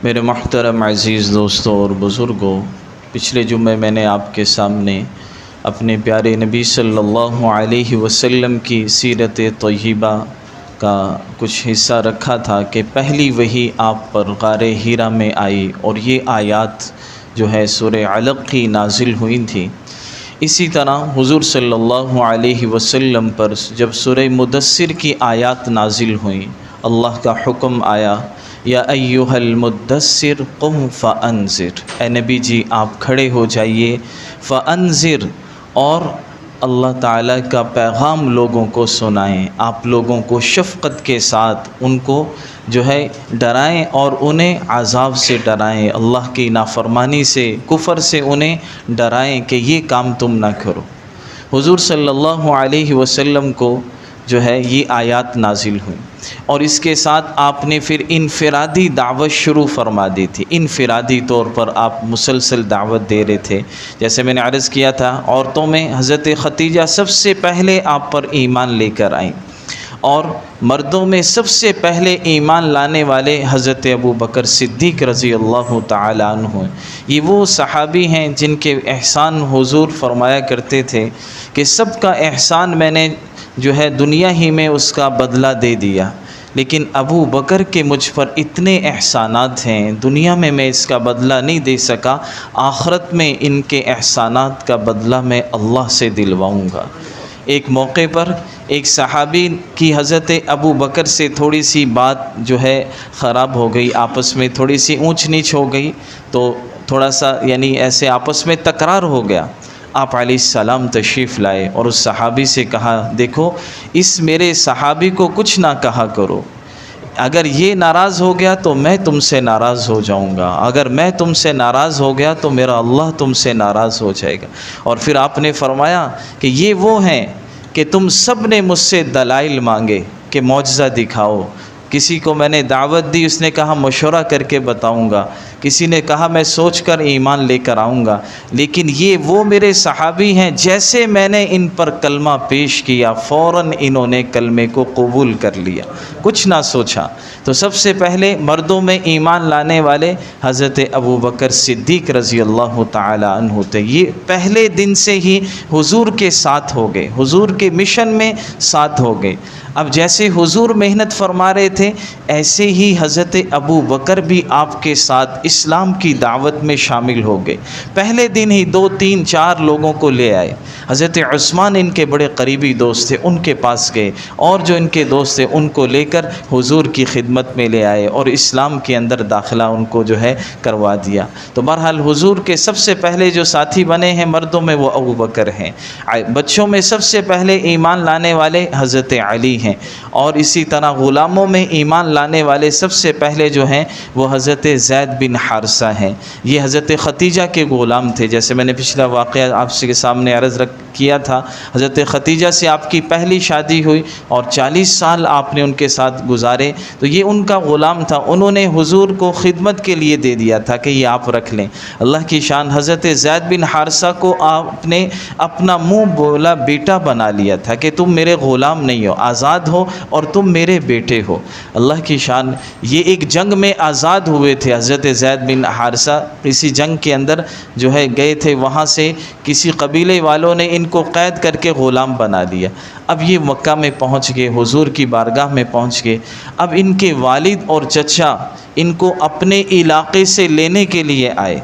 میرے محترم عزیز دوستوں اور بزرگوں، پچھلے جمعے میں نے آپ کے سامنے اپنے پیارے نبی صلی اللہ علیہ وسلم کی سیرت طیبہ کا کچھ حصہ رکھا تھا کہ پہلی وحی آپ پر غار حرا میں آئی اور یہ آیات جو ہے سورہ علق کی نازل ہوئی تھی۔ اسی طرح حضور صلی اللہ علیہ وسلم پر جب سورہ مدثر کی آیات نازل ہوئیں، اللہ کا حکم آیا، یا ایھا المدثر قم فانذر، اے نبی جی آپ کھڑے ہو جائیے، فانذر، اور اللہ تعالیٰ کا پیغام لوگوں کو سنائیں، آپ لوگوں کو شفقت کے ساتھ ان کو جو ہے ڈرائیں اور انہیں عذاب سے ڈرائیں، اللہ کی نافرمانی سے، کفر سے انہیں ڈرائیں کہ یہ کام تم نہ کرو۔ حضور صلی اللہ علیہ وسلم کو جو ہے یہ آیات نازل ہوئی اور اس کے ساتھ آپ نے پھر انفرادی دعوت شروع فرما دی تھی۔ انفرادی طور پر آپ مسلسل دعوت دے رہے تھے۔ جیسے میں نے عرض کیا تھا، عورتوں میں حضرت ختیجہ سب سے پہلے آپ پر ایمان لے کر آئیں، اور مردوں میں سب سے پہلے ایمان لانے والے حضرت ابو بکر صدیق رضی اللہ تعالی عنہ ہیں۔ یہ وہ صحابی ہیں جن کے احسان حضور فرمایا کرتے تھے کہ سب کا احسان میں نے جو ہے دنیا ہی میں اس کا بدلہ دے دیا، لیکن ابو بکر کے مجھ پر اتنے احسانات ہیں، دنیا میں اس کا بدلہ نہیں دے سکا، آخرت میں ان کے احسانات کا بدلہ میں اللہ سے دلواؤں گا۔ ایک موقع پر ایک صحابی کی حضرت ابو بکر سے تھوڑی سی بات جو ہے خراب ہو گئی، آپس میں تھوڑی سی اونچ نیچ ہو گئی، تو تھوڑا سا ایسے آپس میں تکرار ہو گیا۔ آپ علیہ السلام تشریف لائے اور اس صحابی سے کہا، دیکھو اس میرے صحابی کو کچھ نہ کہا کرو، اگر یہ ناراض ہو گیا تو میں تم سے ناراض ہو جاؤں گا، اگر میں تم سے ناراض ہو گیا تو میرا اللہ تم سے ناراض ہو جائے گا۔ اور پھر آپ نے فرمایا کہ یہ وہ ہیں کہ تم سب نے مجھ سے دلائل مانگے کہ معجزہ دکھاؤ، کسی کو میں نے دعوت دی، اس نے کہا مشورہ کر کے بتاؤں گا، کسی نے کہا میں سوچ کر ایمان لے کر آؤں گا، لیکن یہ وہ میرے صحابی ہیں جیسے میں نے ان پر کلمہ پیش کیا فوراً انہوں نے کلمے کو قبول کر لیا، کچھ نہ سوچا۔ تو سب سے پہلے مردوں میں ایمان لانے والے حضرت ابو بکر صدیق رضی اللہ تعالی عنہ تھے۔ یہ پہلے دن سے ہی حضور کے ساتھ ہو گئے، حضور کے مشن میں ساتھ ہو گئے۔ اب جیسے حضور محنت فرما رہے تھے، ایسے ہی حضرت ابو بکر بھی آپ کے ساتھ اسلام کی دعوت میں شامل ہو گئے۔ پہلے دن ہی 2 3 4 لوگوں کو لے آئے۔ حضرت عثمان ان کے بڑے قریبی دوست تھے، ان کے پاس گئے، اور جو ان کے دوست تھے ان کو لے کر حضور کی خدمت میں لے آئے اور اسلام کے اندر داخلہ ان کو جو ہے کروا دیا۔ تو بہرحال حضور کے سب سے پہلے جو ساتھی بنے ہیں مردوں میں وہ ابو بکر ہیں۔ بچوں میں سب سے پہلے ایمان لانے والے حضرت علی ہیں، اور اسی طرح غلاموں میں ایمان لانے والے سب سے پہلے جو ہیں وہ حضرت زید بن حارثہ ہیں۔ یہ حضرت ختیجہ کے غلام تھے، جیسے میں نے پچھلا واقعہ آپ کے سامنے عرض کیا تھا۔ حضرت ختیجہ سے آپ کی پہلی شادی ہوئی اور 40 سال آپ نے ان کے ساتھ گزارے، تو یہ ان کا غلام تھا، انہوں نے حضور کو خدمت کے لیے دے دیا تھا کہ یہ آپ رکھ لیں۔ اللہ کی شان، حضرت زید بن حارثہ کو آپ نے اپنا منہ بولا بیٹا بنا لیا تھا کہ تم میرے غلام نہیں ہو، آزاد ہو اور تم میرے بیٹے ہو۔ اللہ کی شان، یہ ایک جنگ میں آزاد ہوئے تھے حضرت زید بن حارثہ، اسی جنگ کے اندر جو ہے گئے تھے، وہاں سے کسی قبیلے والوں نے ان کو قید کر کے غلام بنا دیا۔ اب یہ مکہ میں پہنچ گئے، حضور کی بارگاہ میں پہنچ گئے۔ اب ان کے والد اور چچا ان کو اپنے علاقے سے لینے کے لیے آئے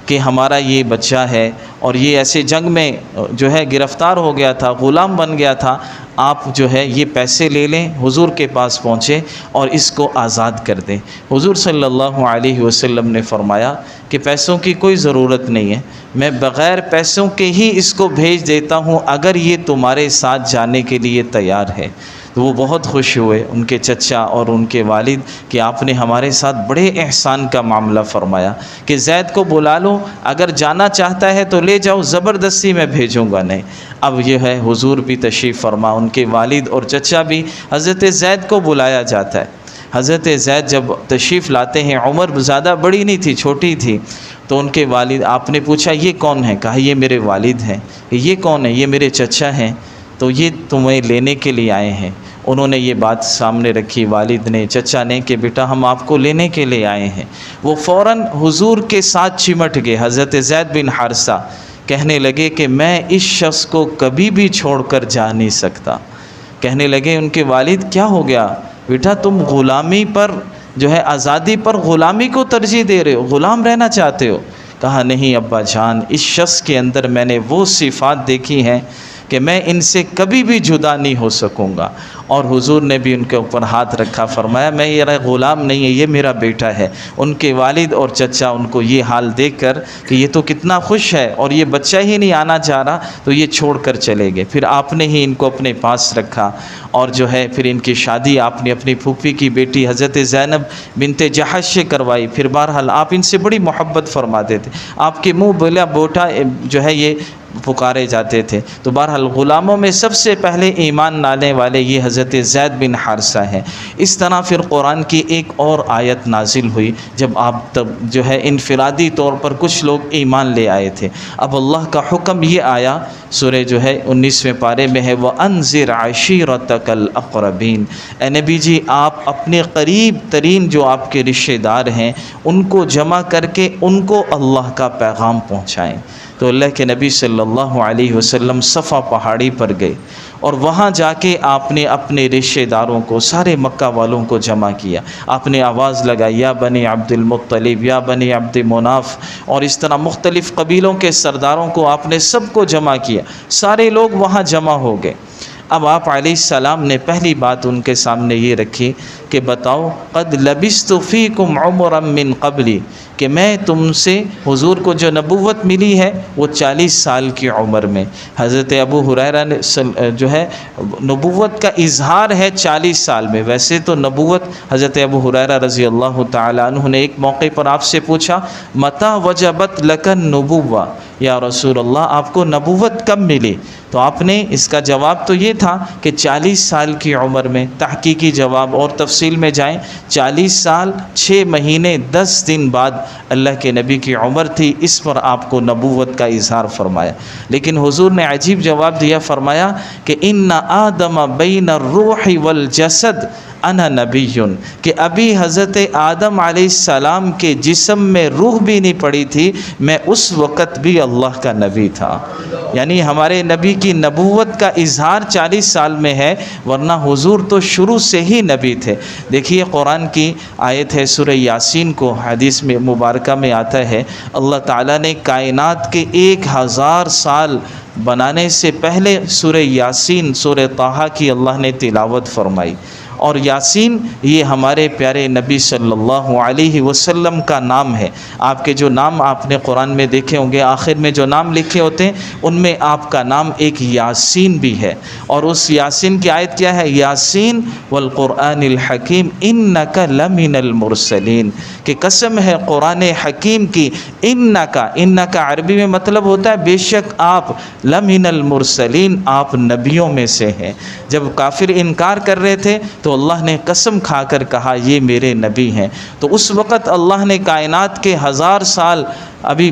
کہ ہمارا یہ بچہ ہے اور یہ ایسے جنگ میں جو ہے گرفتار ہو گیا تھا، غلام بن گیا تھا، آپ جو ہے یہ پیسے لے لیں۔ حضور کے پاس پہنچے اور اس کو آزاد کر دیں۔ حضور صلی اللہ علیہ وسلم نے فرمایا کہ پیسوں کی کوئی ضرورت نہیں ہے، میں بغیر پیسوں کے ہی اس کو بھیج دیتا ہوں اگر یہ تمہارے ساتھ جانے کے لیے تیار ہے۔ تو وہ بہت خوش ہوئے، ان کے چچا اور ان کے والد، کہ آپ نے ہمارے ساتھ بڑے احسان کا معاملہ فرمایا کہ زید کو بلا لو، اگر جانا چاہتا ہے تو لے جاؤ، زبردستی میں بھیجوں گا نہیں۔ اب یہ ہے حضور بھی تشریف فرما، ان کے والد اور چچا بھی، حضرت زید کو بلایا جاتا ہے۔ حضرت زید جب تشریف لاتے ہیں، عمر زیادہ بڑی نہیں تھی، چھوٹی تھی، تو ان کے والد، آپ نے پوچھا یہ کون ہے؟ کہا یہ میرے والد ہیں۔ یہ کون ہے؟ یہ میرے چچا ہیں، تو یہ تمہیں لینے کے لیے آئے ہیں۔ انہوں نے یہ بات سامنے رکھی والد نے، چچا نے، کہ بیٹا ہم آپ کو لینے کے لیے آئے ہیں۔ وہ فوراً حضور کے ساتھ چمٹ گئے۔ حضرت زید بن حارثہ کہنے لگے کہ میں اس شخص کو کبھی بھی چھوڑ کر جا نہیں سکتا۔ کہنے لگے ان کے والد کیا ہو گیا بیٹا، تم غلامی پر جو ہے آزادی پر غلامی کو ترجیح دے رہے ہو، غلام رہنا چاہتے ہو؟ کہا نہیں ابا جان، اس شخص کے اندر میں نے وہ صفات دیکھی ہیں کہ میں ان سے کبھی بھی جدا نہیں ہو سکوں گا۔ اور حضور نے بھی ان کے اوپر ہاتھ رکھا، فرمایا میں یہ غلام نہیں ہے، یہ میرا بیٹا ہے۔ ان کے والد اور چچا ان کو یہ حال دیکھ کر کہ یہ تو کتنا خوش ہے اور یہ بچہ ہی نہیں آنا چاہ رہا، تو یہ چھوڑ کر چلے گئے۔ پھر آپ نے ہی ان کو اپنے پاس رکھا اور جو ہے پھر ان کی شادی آپ نے اپنی پھوپھی کی بیٹی حضرت زینب بنت جحش سے کروائی۔ پھر بہرحال آپ ان سے بڑی محبت فرماتے تھے، آپ کے منہ بولا بیٹا جو ہے یہ پکارے جاتے تھے۔ تو بہرحال غلاموں میں سب سے پہلے ایمان لانے والے یہ حضرت زید بن حارثہ ہیں۔ اس طرح پھر قرآن کی ایک اور آیت نازل ہوئی جب آپ تب جو ہے انفرادی طور پر کچھ لوگ ایمان لے آئے تھے۔ اب اللہ کا حکم یہ آیا، سورہ جو ہے 19ویں پارے میں ہے، وَأَنذِرْ عَشِيرَتَكَ الْأَقْرَبِينَ۔ اے نبی جی آپ اپنے قریب ترین جو آپ کے رشتہ دار ہیں ان کو جمع کر کے ان کو اللہ کا پیغام پہنچائیں۔ تو اللہ کے نبی صلی اللہ علیہ وسلم صفا پہاڑی پر گئے اور وہاں جا کے آپ نے اپنے رشتہ داروں کو، سارے مکہ والوں کو جمع کیا۔ آپ نے آواز لگائی یا بنی عبد المطلب، یا بنی عبد مناف، اور اس طرح مختلف قبیلوں کے سرداروں کو آپ نے سب کو جمع کیا۔ سارے لوگ وہاں جمع ہو گئے۔ اب آپ علیہ السلام نے پہلی بات ان کے سامنے یہ رکھی کہ بتاؤ قد لبثت فیکم عمرا من قبلی، کہ میں تم سے، حضور کو جو نبوت ملی ہے وہ 40 سال کی عمر میں۔ حضرت ابو ہریرہ نے جو ہے نبوت کا اظہار ہے 40 سال میں، ویسے تو نبوت حضرت ابو ہریرہ رضی اللہ تعالیٰ عنہ نے ایک موقع پر آپ سے پوچھا متی وجبت لک النبوہ، یا رسول اللہ آپ کو نبوت کب ملی؟ تو آپ نے اس کا جواب تو یہ تھا کہ 40 سال کی عمر میں۔ تحقیقی جواب اور تفصیل میں جائیں، 40 سال 6 مہینے 10 دن بعد اللہ کے نبی کی عمر تھی، اس پر آپ کو نبوت کا اظہار فرمایا۔ لیکن حضور نے عجیب جواب دیا، فرمایا کہ ان آدم بین الروح والجسد انا نبی، کہ ابھی حضرت آدم علیہ السلام کے جسم میں روح بھی نہیں پڑی تھی، میں اس وقت بھی اللہ کا نبی تھا۔ یعنی ہمارے نبی کی نبوت کا اظہار 40 سال میں ہے، ورنہ حضور تو شروع سے ہی نبی تھے۔ دیکھیے قرآن کی آیت ہے سورہ یاسین کو، حدیث میں مبارکہ میں آتا ہے اللہ تعالیٰ نے کائنات کے 1000 سال بنانے سے پہلے سورہ یاسین، سورہ طٰہٰ کی اللہ نے تلاوت فرمائی۔ اور یاسین یہ ہمارے پیارے نبی صلی اللہ علیہ وسلم کا نام ہے۔ آپ کے جو نام آپ نے قرآن میں دیکھے ہوں گے، آخر میں جو نام لکھے ہوتے ہیں ان میں آپ کا نام ایک یاسین بھی ہے۔ اور اس یاسین کی آیت کیا ہے؟ یاسین والقرآن الحکیم انک لمن المرسلین، کہ قسم ہے قرآن حکیم کی، انک عربی میں مطلب ہوتا ہے بے شک آپ، لمن المرسلین آپ نبیوں میں سے ہیں۔ جب کافر انکار کر رہے تھے تو اللہ نے قسم کھا کر کہا یہ میرے نبی ہیں۔ تو اس وقت اللہ نے کائنات کے 1000 سال ابھی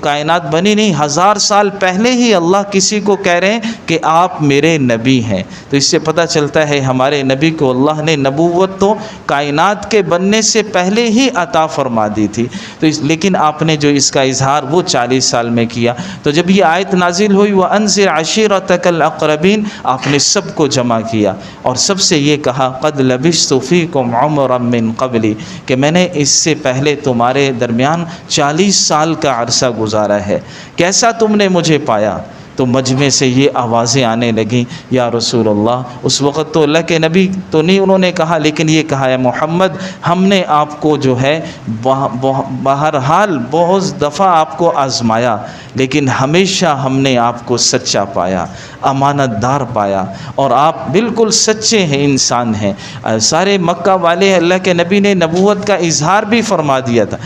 کائنات بنی نہیں، 1000 سال پہلے ہی اللہ کسی کو کہہ رہے ہیں کہ آپ میرے نبی ہیں۔ تو اس سے پتہ چلتا ہے ہمارے نبی کو اللہ نے نبوت تو کائنات کے بننے سے پہلے ہی عطا فرما دی تھی، تو لیکن آپ نے جو اس کا اظہار وہ 40 سال میں کیا۔ تو جب یہ آیت نازل ہوئی وَأَنذِرْ عَشِيرَتَكَ الْأَقْرَبِينَ، آپ نے سب کو جمع کیا اور سب سے یہ کہا قَدْ لَبِثْتُ فِيكُمْ عُمْرًا مِّن قَبْلِ، کہ میں نے اس سے پہلے تمہارے درمیان 40 سال کا عرصہ گزارا ہے، کیسا تم نے مجھے پایا؟ تو مجمع سے یہ آوازیں آنے لگیں یا رسول اللہ۔ اس وقت تو اللہ کے نبی تو نہیں انہوں نے کہا، لیکن یہ کہا ہے محمد ہم نے آپ کو جو ہے بہرحال بہت دفعہ آپ کو آزمایا، لیکن ہمیشہ ہم نے آپ کو سچا پایا، امانت دار پایا، اور آپ بالکل سچے ہیں، انسان ہیں۔ سارے مکہ والے اللہ کے نبی نے نبوت کا اظہار بھی فرما دیا تھا،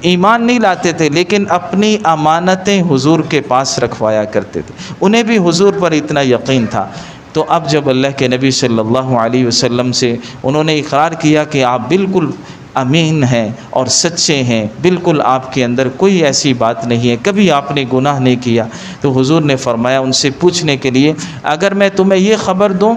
ایمان نہیں لاتے تھے لیکن اپنی امانتیں حضور کے پاس رکھوایا کرتے تھے، انہیں بھی حضور پر اتنا یقین تھا۔ تو اب جب اللہ کے نبی صلی اللہ علیہ وسلم سے انہوں نے اقرار کیا کہ آپ بالکل امین ہیں اور سچے ہیں، بالکل آپ کے اندر کوئی ایسی بات نہیں ہے، کبھی آپ نے گناہ نہیں کیا، تو حضور نے فرمایا ان سے پوچھنے کے لیے اگر میں تمہیں یہ خبر دوں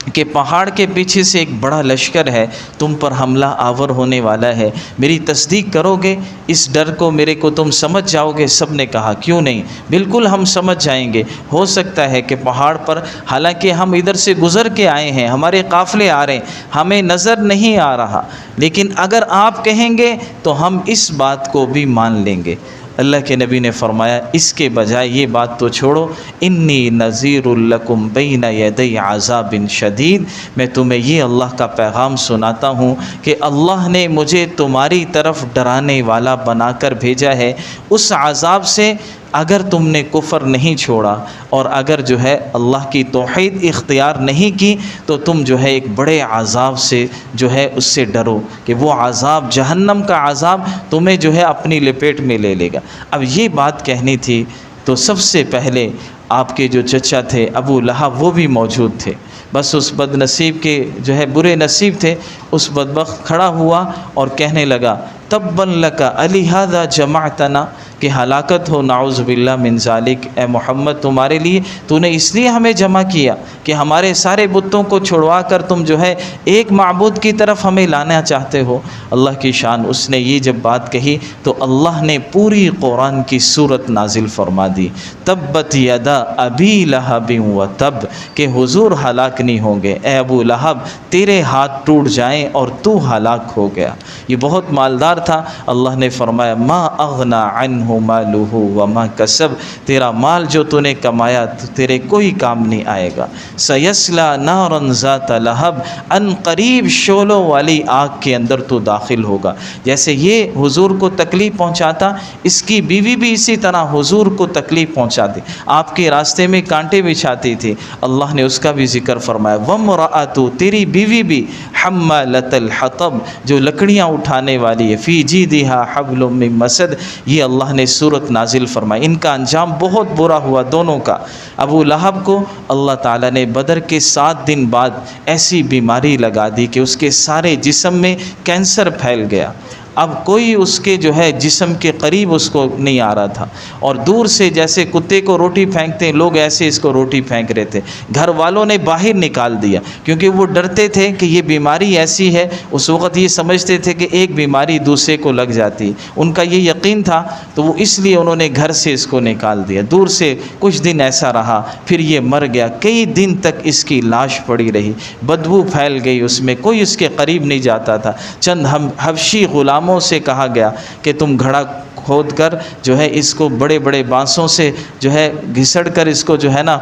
کہ پہاڑ کے پیچھے سے ایک بڑا لشکر ہے، تم پر حملہ آور ہونے والا ہے، میری تصدیق کرو گے؟ اس ڈر کو میرے کو تم سمجھ جاؤ گے؟ سب نے کہا کیوں نہیں، بالکل ہم سمجھ جائیں گے۔ ہو سکتا ہے کہ پہاڑ پر، حالانکہ ہم ادھر سے گزر کے آئے ہیں، ہمارے قافلے آ رہے ہیں، ہمیں نظر نہیں آ رہا، لیکن اگر آپ کہیں گے تو ہم اس بات کو بھی مان لیں گے۔ اللہ کے نبی نے فرمایا اس کے بجائے یہ بات تو چھوڑو، انی نذیر لکم بین یدی عذاب شدید، میں تمہیں یہ اللہ کا پیغام سناتا ہوں کہ اللہ نے مجھے تمہاری طرف ڈرانے والا بنا کر بھیجا ہے، اس عذاب سے اگر تم نے کفر نہیں چھوڑا اور اگر جو ہے اللہ کی توحید اختیار نہیں کی تو تم جو ہے ایک بڑے عذاب سے جو ہے اس سے ڈرو کہ وہ عذاب، جہنم کا عذاب تمہیں جو ہے اپنی لپیٹ میں لے لے گا۔ اب یہ بات کہنی تھی تو سب سے پہلے آپ کے جو چچا تھے ابو لہب وہ بھی موجود تھے، بس اس بد نصیب کے جو ہے برے نصیب تھے، اس بدبخت کھڑا ہوا اور کہنے لگا تبا لک الہذا جمعتنا، کہ ہلاکت ہو نعوذ باللہ من ذالک، اے محمد تمہارے لیے، تو نے اس لیے ہمیں جمع کیا کہ ہمارے سارے بتوں کو چھڑوا کر تم جو ہے ایک معبود کی طرف ہمیں لانا چاہتے ہو۔ اللہ کی شان، اس نے یہ جب بات کہی تو اللہ نے پوری قرآن کی صورت نازل فرما دی، تبت یدا ابی لہب و تب، کہ حضور ہلاک نہیں ہوں گے، اے ابو لہب تیرے ہاتھ ٹوٹ جائیں اور تو ہلاک ہو گیا۔ یہ بہت مالدار تھا، اللہ نے فرمایا ما اغنا عنہ مالہ وما کسب، تیرا مال جو تو نے کمایا تیرے کوئی کام نہیں آئے گا۔ سیصلی نارا ذات لہب، ان قریب شعلوں والی آگ کے اندر تو داخل ہوگا۔ جیسے یہ حضور کو تکلیف پہنچاتا، اس کی بیوی بھی اسی طرح حضور کو تکلیف پہنچاتی، آپ کے راستے میں کانٹے بچھاتی تھی، اللہ نے اس کا بھی ذکر فرمایا وامرأۃ، تیری بیوی بھی حمالۃ الحطب، جو لکڑیاں اٹھانے والی ہے، فی جیدہا حبل من مسد، یہ اللہ نے سورت نازل فرمائی۔ ان کا انجام بہت برا ہوا دونوں کا۔ ابو لہب کو اللہ تعالیٰ نے بدر کے 7 دن بعد ایسی بیماری لگا دی کہ اس کے سارے جسم میں کینسر پھیل گیا، اب کوئی اس کے جو ہے جسم کے قریب اس کو نہیں آ رہا تھا، اور دور سے جیسے کتے کو روٹی پھینکتے ہیں لوگ ایسے اس کو روٹی پھینک رہے تھے۔ گھر والوں نے باہر نکال دیا کیونکہ وہ ڈرتے تھے کہ یہ بیماری ایسی ہے، اس وقت یہ سمجھتے تھے کہ ایک بیماری دوسرے کو لگ جاتی، ان کا یہ یقین تھا، تو وہ اس لیے انہوں نے گھر سے اس کو نکال دیا۔ دور سے کچھ دن ایسا رہا، پھر یہ مر گیا، کئی دن تک اس کی لاش پڑی رہی، بدبو پھیل گئی اس میں، کوئی اس کے قریب نہیں جاتا تھا۔ چند حبشی غلام سے کہا گیا کہ تم گھڑا کھود کر جو ہے اس کو بڑے بڑے بانسوں سے جو ہے گھسڑ کر اس کو جو ہے نا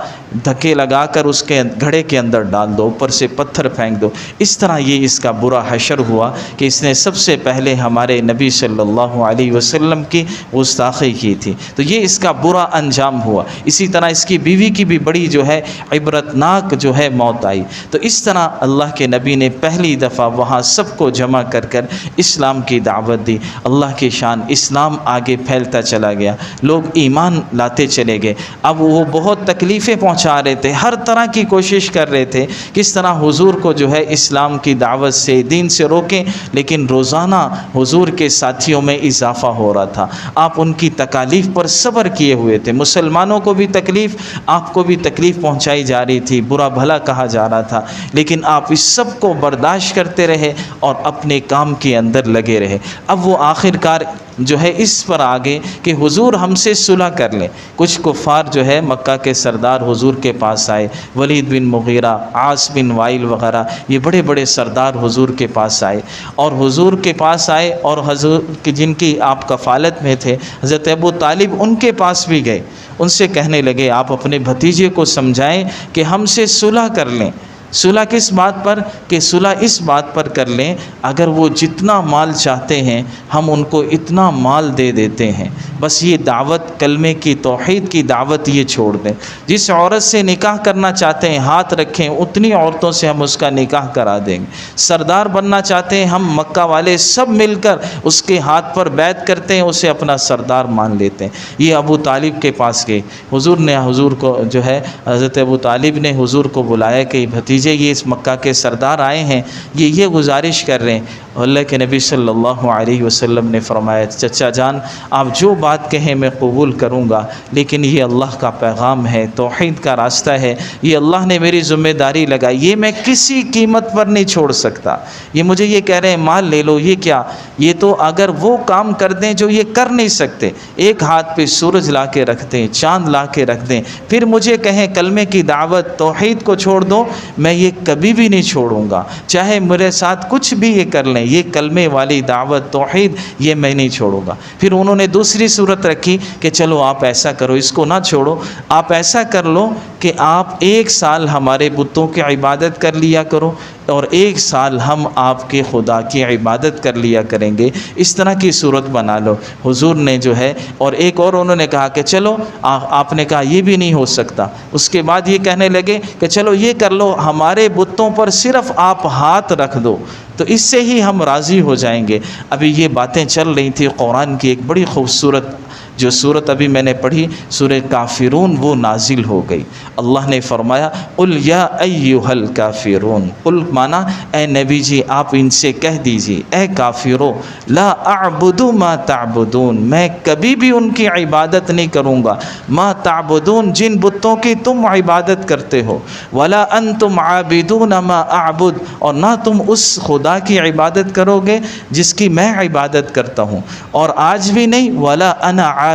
دھکے لگا کر اس کے گھڑے کے اندر ڈال دو، اوپر سے پتھر پھینک دو۔ اس طرح یہ اس کا برا حشر ہوا کہ اس نے سب سے پہلے ہمارے نبی صلی اللہ علیہ وسلم کی گستاخی کی تھی، تو یہ اس کا برا انجام ہوا۔ اسی طرح اس کی بیوی کی بھی بڑی جو ہے عبرتناک جو ہے موت آئی۔ تو اس طرح اللہ کے نبی نے پہلی دفعہ وہاں سب کو جمع کر کر اسلام کی دعوت دی۔ اللہ کی شان، اسلام آگے پھیلتا چلا گیا، لوگ ایمان لاتے چلے گئے۔ اب وہ بہت تکلیفیں پہنچا رہے تھے، ہر طرح کی کوشش کر رہے تھے کس طرح حضور کو جو ہے اسلام کی دعوت سے، دین سے روکیں، لیکن روزانہ حضور کے ساتھیوں میں اضافہ ہو رہا تھا۔ آپ ان کی تکالیف پر صبر کیے ہوئے تھے، مسلمانوں کو بھی تکلیف، آپ کو بھی تکلیف پہنچائی جا رہی تھی، برا بھلا کہا جا رہا تھا، لیکن آپ اس سب کو برداشت کرتے رہے اور اپنے کام کے اندر لگے رہے۔ اب وہ آخر کار جو ہے اس پر آگے کہ حضور ہم سے صلح کر لیں۔ کچھ کفار جو ہے مکہ کے سردار حضور کے پاس آئے، ولید بن مغیرہ، عاص بن وائل وغیرہ، یہ بڑے بڑے سردار حضور کے پاس آئے، اور حضور کے پاس آئے اور حضور جن کی آپ کفالت میں تھے حضرت ابو طالب ان کے پاس بھی گئے، ان سے کہنے لگے آپ اپنے بھتیجے کو سمجھائیں کہ ہم سے صلح کر لیں۔ صلح کس بات پر؟ کہ صلح اس بات پر کر لیں اگر وہ جتنا مال چاہتے ہیں ہم ان کو اتنا مال دے دیتے ہیں، بس یہ دعوت کلمے کی، توحید کی دعوت یہ چھوڑ دیں۔ جس عورت سے نکاح کرنا چاہتے ہیں ہاتھ رکھیں، اتنی عورتوں سے ہم اس کا نکاح کرا دیں گے۔ سردار بننا چاہتے ہیں ہم مکہ والے سب مل کر اس کے ہاتھ پر بیعت کرتے ہیں، اسے اپنا سردار مان لیتے ہیں۔ یہ ابو طالب کے پاس گئے، حضور نے حضور کو جو ہے حضرت ابو طالب نے حضور کو بلایا کہ بھتیجے یہ اس مکہ کے سردار آئے ہیں، یہ گزارش کر رہے ہیں، اللہ کے نبی صلی اللہ علیہ وسلم نے فرمایا چچا جان آپ جو بات کہیں میں قبول کروں گا، لیکن یہ اللہ کا پیغام ہے، توحید کا راستہ ہے، یہ اللہ نے میری ذمہ داری لگائی، یہ میں کسی قیمت پر نہیں چھوڑ سکتا۔ یہ مجھے یہ کہہ رہے ہیں مال لے لو، یہ کیا؟ یہ تو اگر وہ کام کر دیں جو یہ کر نہیں سکتے، ایک ہاتھ پہ سورج لا کے رکھ دیں، چاند لا کے رکھ دیں، پھر مجھے کہیں کلمے کی دعوت توحید کو چھوڑ دو، میں یہ کبھی بھی نہیں چھوڑوں گا، چاہے میرے ساتھ کچھ بھی یہ کر لیں، یہ کلمے والی دعوت توحید یہ میں نہیں چھوڑوں گا۔ پھر انہوں نے دوسری صورت رکھی کہ چلو آپ ایسا کرو، اس کو نہ چھوڑو، آپ ایسا کر لو کہ آپ 1 سال ہمارے بتوں کی عبادت کر لیا کرو اور 1 سال ہم آپ کے خدا کی عبادت کر لیا کریں گے، اس طرح کی صورت بنا لو۔ حضور نے جو ہے اور ایک اور انہوں نے کہا کہ چلو آپ نے کہا یہ بھی نہیں ہو سکتا، اس کے بعد یہ کہنے لگے کہ چلو یہ کر لو، ہمارے بتوں پر صرف آپ ہاتھ رکھ دو تو اس سے ہی ہم راضی ہو جائیں گے۔ ابھی یہ باتیں چل رہی تھی، قرآن کی ایک بڑی خوبصورت جو صورت ابھی میں نے پڑھی سورہ کافرون وہ نازل ہو گئی۔ اللہ نے فرمایا قل یا ایھا الکافرون، قل مانا اے نبی جی آپ ان سے کہہ دیجیے اے کافرو لا اعبد ما تعبدون، میں کبھی بھی ان کی عبادت نہیں کروں گا، ما تعبدون جن بتوں کی تم عبادت کرتے ہو، ولا انتم عابدون ما اعبد اور نہ تم اس خدا کی عبادت کرو گے جس کی میں عبادت کرتا ہوں، اور آج بھی نہیں، ولا انا عابد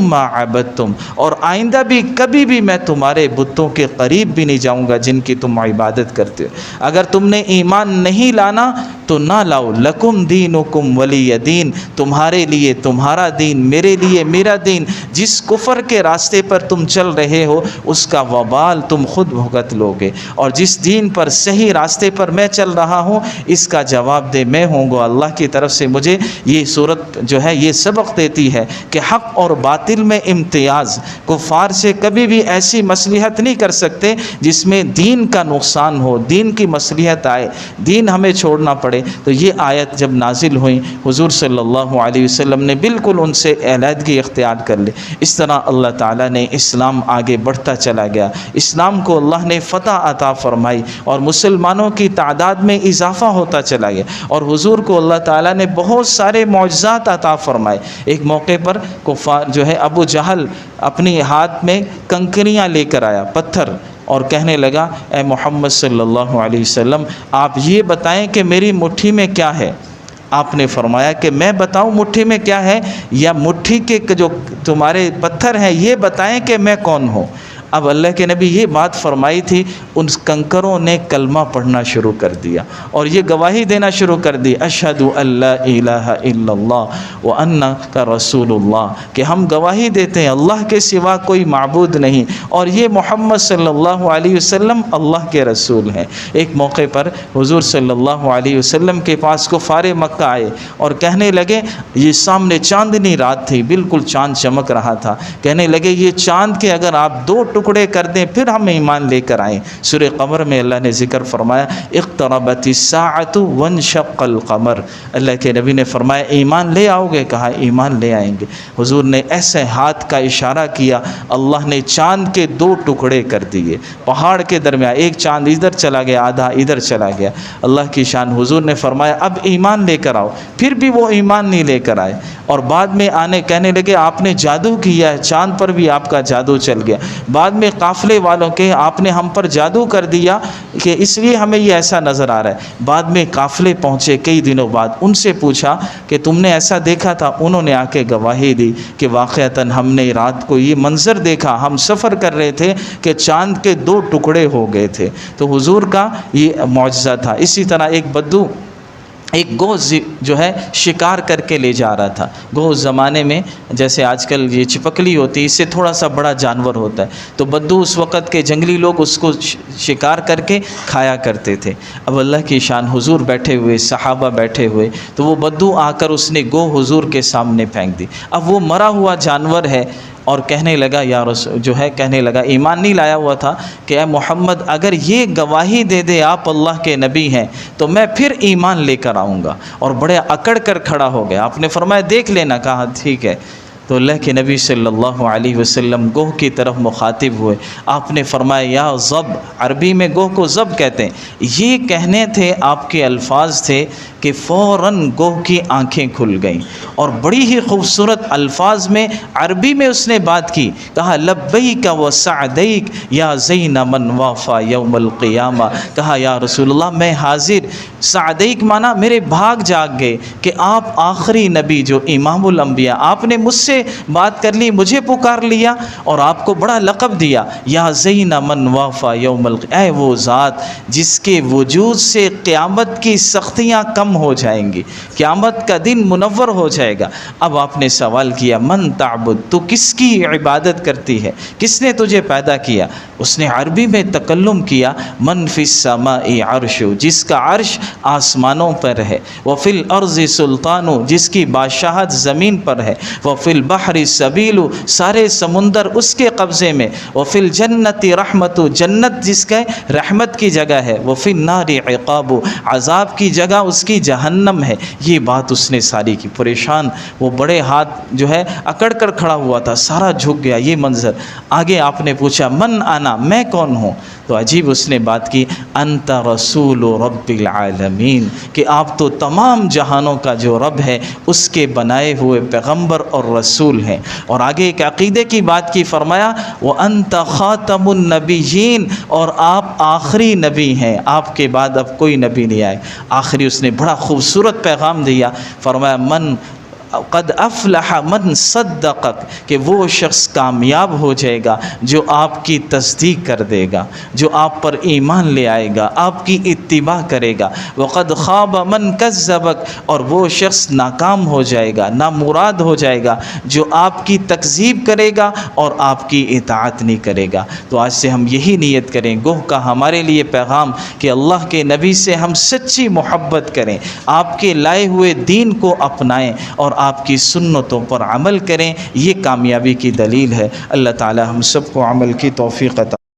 ما عبدتم اور آئندہ بھی کبھی بھی میں تمہارے بتوں کے قریب بھی نہیں جاؤں گا جن کی تم عبادت کرتے ہو۔ اگر تم نے ایمان نہیں لانا تو نہ لاؤ، لکم دینکم ولی دین، تمہارے لیے تمہارا دین، میرے لیے میرا دین۔ جس کفر کے راستے پر تم چل رہے ہو اس کا وبال تم خود بھگت لو گے، اور جس دین پر صحیح راستے پر میں چل رہا ہوں اس کا جواب دہ میں ہوں گا۔ اللہ کی طرف سے مجھے یہ صورت جو ہے یہ سبق دیتی ہے کہ حق اور باطل میں امتیاز، کفار سے کبھی بھی ایسی مصلحت نہیں کر سکتے جس میں دین کا نقصان ہو، دین کی مصلحت آئے، دین ہمیں چھوڑنا پڑے۔ تو یہ آیت جب نازل ہوئی حضور صلی اللہ علیہ وسلم نے بالکل ان سے علیحدگی اختیار کر لی۔ اس طرح اللہ تعالیٰ نے اسلام آگے بڑھتا چلا گیا، اسلام کو اللہ نے فتح عطا فرمائی اور مسلمانوں کی تعداد میں اضافہ ہوتا چلا گیا، اور حضور کو اللہ تعالیٰ نے بہت سارے معجزات عطا فرمائے۔ ایک موقع پر کفار جو ہے ابو جہل اپنی ہاتھ میں کنکریاں لے کر آیا، پتھر، اور کہنے لگا اے محمد صلی اللہ علیہ وسلم آپ یہ بتائیں کہ میری مٹھی میں کیا ہے۔ آپ نے فرمایا کہ میں بتاؤں مٹھی میں کیا ہے، یا مٹھی کے جو تمہارے پتھر ہیں یہ بتائیں کہ میں کون ہوں۔ اب اللہ کے نبی یہ بات فرمائی تھی، ان کنکروں نے کلمہ پڑھنا شروع کر دیا اور یہ گواہی دینا شروع کر دی، اشہد ان لا الہ الا اللہ وانک رسول اللہ، کہ ہم گواہی دیتے ہیں اللہ کے سوا کوئی معبود نہیں اور یہ محمد صلی اللہ علیہ وسلم اللہ کے رسول ہیں۔ ایک موقع پر حضور صلی اللہ علیہ وسلم کے پاس کفار مکہ آئے اور کہنے لگے، یہ سامنے چاندنی رات تھی، بالکل چاند چمک رہا تھا، کہنے لگے یہ چاند کے اگر آپ 2 ٹکڑے کر دیں پھر ہم ایمان لے کر آئیں۔ سورہ قمر میں اللہ نے ذکر فرمایا اقتربت الساعۃ وانشق القمر، اللہ کے نبی نے فرمایا ایمان لے آؤ گے؟ کہا ایمان لے آئیں گے۔ حضور نے ایسے ہاتھ کا اشارہ کیا، اللہ نے چاند کے 2 ٹکڑے کر دیے، پہاڑ کے درمیان ایک چاند ادھر چلا گیا آدھا ادھر چلا گیا۔ اللہ کی شان، حضور نے فرمایا اب ایمان لے کر آؤ، پھر بھی وہ ایمان نہیں لے کر آئے، اور بعد میں کہنے لگے آپ نے جادو کیا ہے، چاند پر بھی آپ کا جادو چل گیا۔ بعد میں قافلے والوں کے آپ نے ہم پر جادو کر دیا کہ اس لیے ہمیں یہ ایسا نظر آ رہا ہے۔ بعد میں قافلے پہنچے کئی دنوں بعد، ان سے پوچھا کہ تم نے ایسا دیکھا تھا؟ انہوں نے آ کے گواہی دی کہ واقعتاً ہم نے رات کو یہ منظر دیکھا، ہم سفر کر رہے تھے کہ چاند کے 2 ٹکڑے ہو گئے تھے۔ تو حضور کا یہ معجزہ تھا۔ اسی طرح ایک بدو ایک گو جو ہے شکار کر کے لے جا رہا تھا۔ گو اس زمانے میں جیسے آج کل یہ چپکلی ہوتی ہے، اس سے تھوڑا سا بڑا جانور ہوتا ہے، تو بدو اس وقت کے جنگلی لوگ اس کو شکار کر کے کھایا کرتے تھے۔ اب اللہ کی شان، حضور بیٹھے ہوئے، صحابہ بیٹھے ہوئے، تو وہ بدو آ کر اس نے گو حضور کے سامنے پھینک دی۔ اب وہ مرا ہوا جانور ہے اور کہنے لگا یا رسول جو ہے کہنے لگا، ایمان نہیں لایا ہوا تھا، کہ اے محمد اگر یہ گواہی دے دے آپ اللہ کے نبی ہیں تو میں پھر ایمان لے کر آؤں گا، اور بڑے اکڑ کر کھڑا ہو گیا۔ آپ نے فرمایا دیکھ لینا، کہا ٹھیک ہے۔ تو اللہ کے نبی صلی اللہ علیہ وسلم گوہ کی طرف مخاطب ہوئے، آپ نے فرمایا یا ضب، عربی میں گوہ کو ضب کہتے ہیں، یہ کہنے تھے آپ کے الفاظ تھے کہ فوراً گوہ کی آنکھیں کھل گئیں، اور بڑی ہی خوبصورت الفاظ میں عربی میں اس نے بات کی، کہا لبیک و سعدیک یا زین من وافا یوم القیامہ، کہا یا رسول اللہ میں حاضر، سعدیک مانا میرے بھاگ جاگ گئے کہ آپ آخری نبی جو امام الانبیاء، آپ نے مجھ سے بات کر لی، مجھے پکار لیا اور آپ کو بڑا لقب دیا، یا زین من وافا یوم القیامہ، اے وہ ذات جس کے وجود سے قیامت کی سختیاں کم ہو جائیں گی، قیامت کا دن منور ہو جائے گا۔ اب آپ نے سوال کیا من تعبد، تو کس کی عبادت کرتی ہے، کس نے تجھے پیدا کیا؟ اس نے عربی میں تکلم کیا، من فی السماء عرش، جس کا عرش آسمانوں پر ہے، وفی الارض سلطان، جس کی بادشاہت زمین پر ہے، وفی البحر سبیل، سارے سمندر اس کے قبضے میں، وفی الجنت رحمت، جنت جس کا رحمت کی جگہ ہے، وفی النار عقاب، عذاب کی جگہ اس کی جہنم ہے۔ یہ بات اس نے ساری کی، پریشان، وہ بڑے ہاتھ جو ہے اکڑ کر کھڑا ہوا تھا، سارا جھک گیا، یہ منظر۔ آگے آپ نے پوچھا من انا، میں کون ہوں؟ تو عجیب اس نے بات کی، انت رسول رب العالمین، کہ آپ تو تمام جہانوں کا جو رب ہے اس کے بنائے ہوئے پیغمبر اور رسول ہیں۔ اور آگے ایک عقیدے کی بات کی، فرمایا وانت خاتم النبیین، اور آپ آخری نبی ہیں، آپ کے بعد اب کوئی نبی نہیں آئے۔ آخری اس نے بڑا خوبصورت پیغام دیا، فرمایا من قد افلح من صدقک، کہ وہ شخص کامیاب ہو جائے گا جو آپ کی تصدیق کر دے گا، جو آپ پر ایمان لے آئے گا، آپ کی اتباع کرے گا۔ وقد خاب من کذبک، اور وہ شخص ناکام ہو جائے گا، نامراد ہو جائے گا جو آپ کی تکذیب کرے گا اور آپ کی اطاعت نہیں کرے گا۔ تو آج سے ہم یہی نیت کریں، گوہ کا ہمارے لیے پیغام کہ اللہ کے نبی سے ہم سچی محبت کریں، آپ کے لائے ہوئے دین کو اپنائیں اور آپ کی سنتوں پر عمل کریں، یہ کامیابی کی دلیل ہے۔ اللہ تعالی ہم سب کو عمل کی توفیق عطا